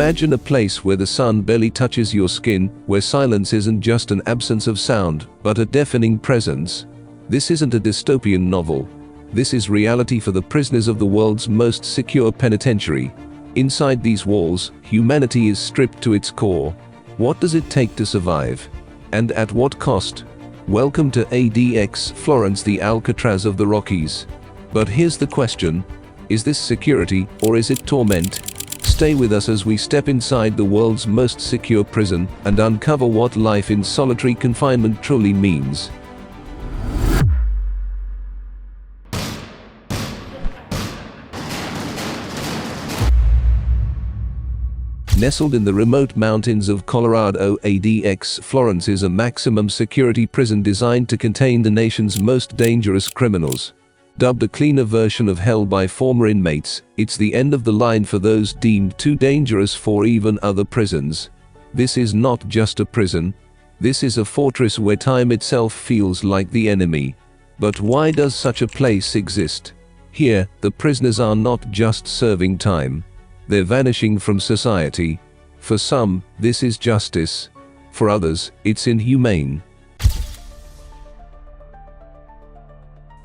Imagine a place where the sun barely touches your skin, where silence isn't just an absence of sound, but a deafening presence. This isn't a dystopian novel. This is reality for the prisoners of the world's most secure penitentiary. Inside these walls, humanity is stripped to its core. What does it take to survive? And at what cost? Welcome to ADX Florence, the Alcatraz of the Rockies. But here's the question: is this security, or is it torment? Stay with us as we step inside the world's most secure prison and uncover what life in solitary confinement truly means. Nestled in the remote mountains of Colorado, ADX Florence is a maximum security prison designed to contain the nation's most dangerous criminals. Dubbed a cleaner version of hell by former inmates, it's the end of the line for those deemed too dangerous for even other prisons. This is not just a prison. This is a fortress where time itself feels like the enemy. But why does such a place exist? Here, the prisoners are not just serving time. They're vanishing from society. For some, this is justice. For others, it's inhumane.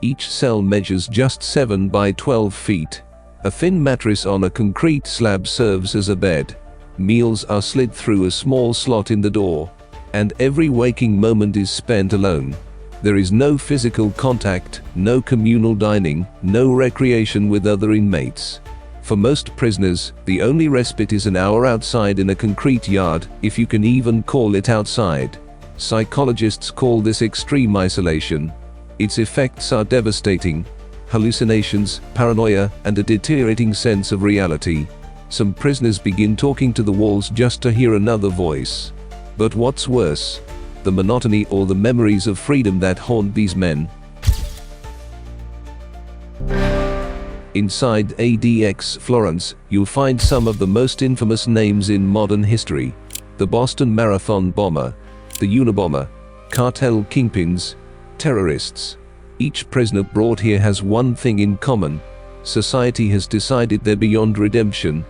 Each cell measures just 7 by 12 feet. A thin mattress on a concrete slab serves as a bed. Meals are slid through a small slot in the door. And every waking moment is spent alone. There is no physical contact, no communal dining, no recreation with other inmates. For most prisoners, the only respite is an hour outside in a concrete yard, if you can even call it outside. Psychologists call this extreme isolation. Its effects are devastating: hallucinations, paranoia, and a deteriorating sense of reality. Some prisoners begin talking to the walls just to hear another voice. But what's worse? The monotony or the memories of freedom that haunt these men. Inside ADX Florence, you'll find some of the most infamous names in modern history. The Boston Marathon bomber, the Unabomber, cartel kingpins, terrorists. Each prisoner brought here has one thing in common: society has decided they're beyond redemption.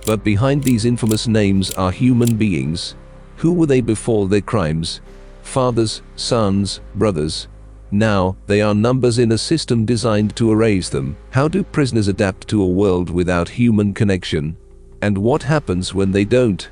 But behind these infamous names are human beings. Who were they before their crimes? Fathers, sons, brothers. Now, they are numbers in a system designed to erase them. How do prisoners adapt to a world without human connection? And what happens when they don't?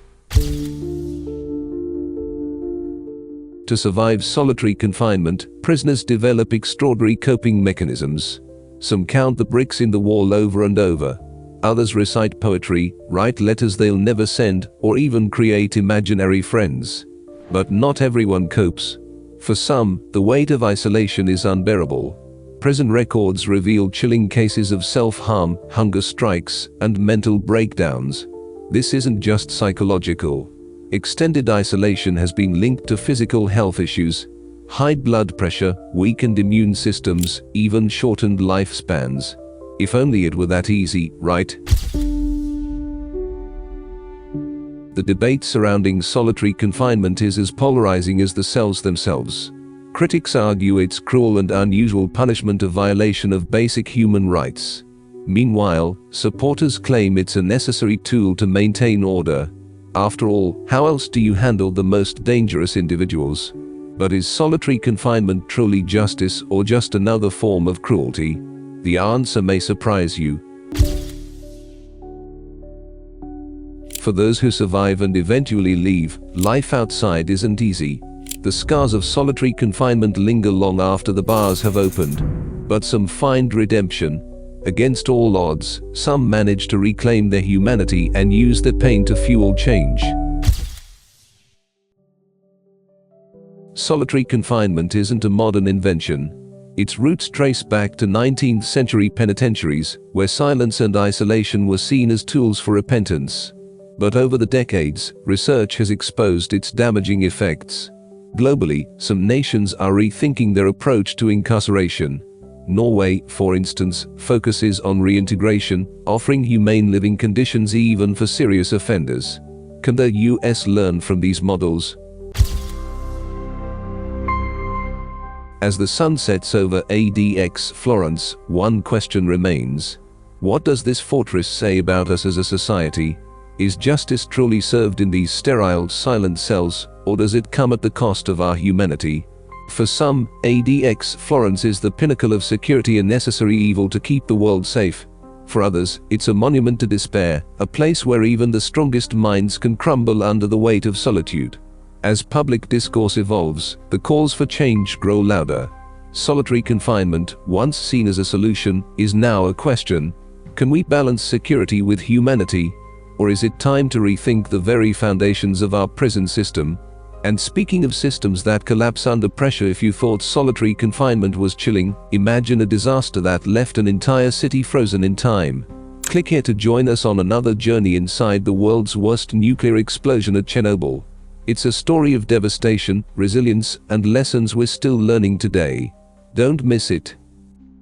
To survive solitary confinement, prisoners develop extraordinary coping mechanisms. Some count the bricks in the wall over and over. Others recite poetry, write letters they'll never send, or even create imaginary friends. But not everyone copes. For some, the weight of isolation is unbearable. Prison records reveal chilling cases of self-harm, hunger strikes, and mental breakdowns. This isn't just psychological. Extended isolation has been linked to physical health issues: high blood pressure, weakened immune systems, even shortened lifespans. If only it were that easy, right? The debate surrounding solitary confinement is as polarizing as the cells themselves. Critics argue it's cruel and unusual punishment, a violation of basic human rights. Meanwhile, supporters claim it's a necessary tool to maintain order. After all, how else do you handle the most dangerous individuals? But is solitary confinement truly justice, or just another form of cruelty? The answer may surprise you. For those who survive and eventually leave, life outside isn't easy. The scars of solitary confinement linger long after the bars have opened. But some find redemption. Against all odds, some manage to reclaim their humanity and use their pain to fuel change. Solitary confinement isn't a modern invention. Its roots trace back to 19th century penitentiaries, where silence and isolation were seen as tools for repentance. But over the decades, research has exposed its damaging effects. Globally, some nations are rethinking their approach to incarceration. Norway, for instance, focuses on reintegration, offering humane living conditions even for serious offenders. Can the US learn from these models? As the sun sets over ADX Florence, one question remains. What does this fortress say about us as a society? Is justice truly served in these sterile, silent cells, or does it come at the cost of our humanity? For some, ADX Florence is the pinnacle of security, a necessary evil to keep the world safe. For others, it's a monument to despair, a place where even the strongest minds can crumble under the weight of solitude. As public discourse evolves, the calls for change grow louder. Solitary confinement, once seen as a solution, is now a question. Can we balance security with humanity? Or is it time to rethink the very foundations of our prison system? And speaking of systems that collapse under pressure, if you thought solitary confinement was chilling, imagine a disaster that left an entire city frozen in time. Click here to join us on another journey inside the world's worst nuclear explosion at Chernobyl. It's a story of devastation, resilience, and lessons we're still learning today. Don't miss it.